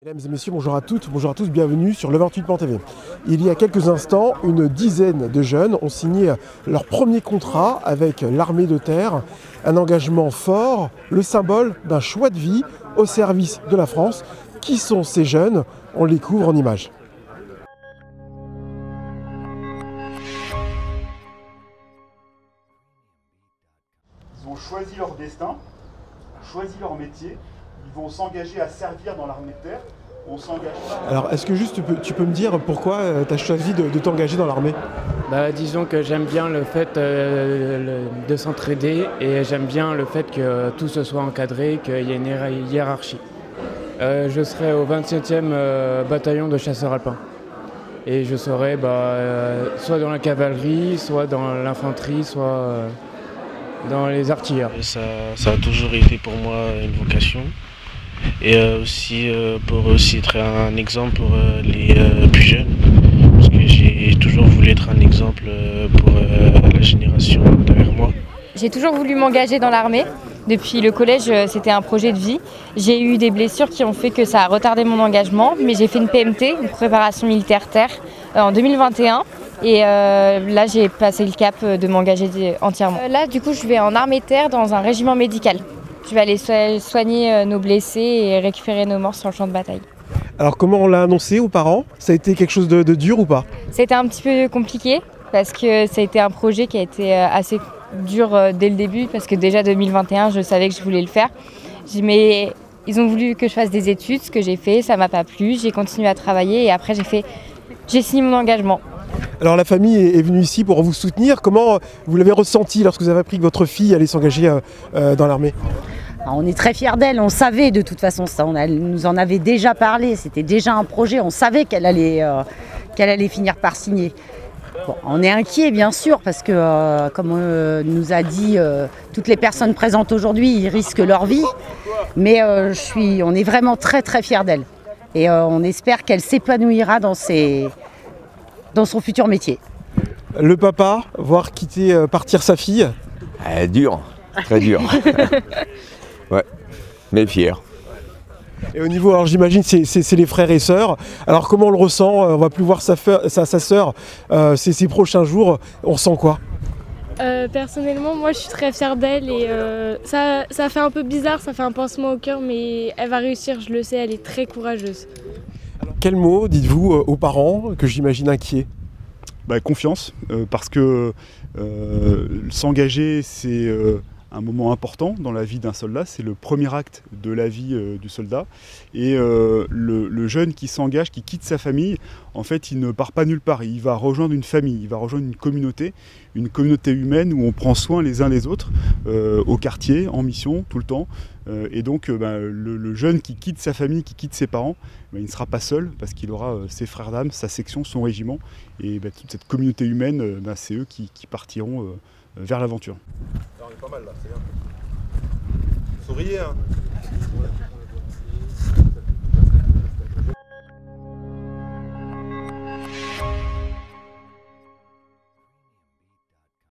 Mesdames et messieurs, bonjour à toutes, bonjour à tous, bienvenue sur le 28.tv. Il y a quelques instants, une dizaine de jeunes ont signé leur premier contrat avec l'armée de terre. Un engagement fort, le symbole d'un choix de vie au service de la France. Qui sont ces jeunes? On les couvre en images. Ils ont choisi leur destin, choisi leur métier. Ils vont s'engager à servir dans l'armée de terre. On s'engage. Alors, est-ce que juste tu peux me dire pourquoi tu as choisi de t'engager dans l'armée? Disons que j'aime bien le fait de s'entraider et j'aime bien le fait que tout se soit encadré, qu'il y ait une hiérarchie. Je serai au 27e bataillon de chasseurs alpins. Et je serai soit dans la cavalerie, soit dans l'infanterie, soit dans les artilleurs. Ça a toujours été pour moi une vocation. Et aussi pour être un exemple pour les plus jeunes, parce que j'ai toujours voulu être un exemple pour la génération derrière moi. J'ai toujours voulu m'engager dans l'armée. Depuis le collège, c'était un projet de vie. J'ai eu des blessures qui ont fait que ça a retardé mon engagement, mais j'ai fait une PMT, une préparation militaire terre, en 2021. Et là, j'ai passé le cap de m'engager entièrement. Là, du coup, je vais en armée de terre dans un régiment médical. Je vais aller soigner nos blessés et récupérer nos morts sur le champ de bataille. Alors, comment on l'a annoncé aux parents? Ça a été quelque chose de dur ou pas? C'était un petit peu compliqué parce que ça a été un projet qui a été assez dur dès le début parce que déjà 2021, je savais que je voulais le faire. Mais ils ont voulu que je fasse des études, ce que j'ai fait, ça m'a pas plu. J'ai continué à travailler et après j'ai signé mon engagement. Alors la famille est venue ici pour vous soutenir. Comment vous l'avez ressenti lorsque vous avez appris que votre fille allait s'engager dans l'armée? On est très fiers d'elle, on savait de toute façon ça, nous en avait déjà parlé, c'était déjà un projet, on savait qu'elle allait finir par signer. Bon, on est inquiets bien sûr parce que comme nous a dit toutes les personnes présentes aujourd'hui, ils risquent leur vie, mais on est vraiment très très fiers d'elle et on espère qu'elle s'épanouira dans son futur métier. Le papa, voir partir sa fille? Dur, très dur. Ouais, mais fier. Et au niveau, alors j'imagine c'est les frères et sœurs. Alors comment on le ressent? On va plus voir sa sœur ces prochains jours. On ressent quoi? Personnellement, moi je suis très fière d'elle et ça fait un peu bizarre, ça fait un pincement au cœur, mais elle va réussir, je le sais, elle est très courageuse. Alors, quel mot dites-vous aux parents que j'imagine inquiets? Confiance, parce que s'engager, c'est un moment important dans la vie d'un soldat, c'est le premier acte de la vie du soldat. Et le jeune qui s'engage, qui quitte sa famille, en fait, il ne part pas nulle part. Il va rejoindre une famille, il va rejoindre une communauté humaine où on prend soin les uns des autres, au quartier, en mission, tout le temps. Et donc, le jeune qui quitte sa famille, qui quitte ses parents, il ne sera pas seul parce qu'il aura ses frères d'armes, sa section, son régiment. Et toute cette communauté humaine, c'est eux qui partiront vers l'aventure. On est pas mal là, c'est bien. Souriez, hein.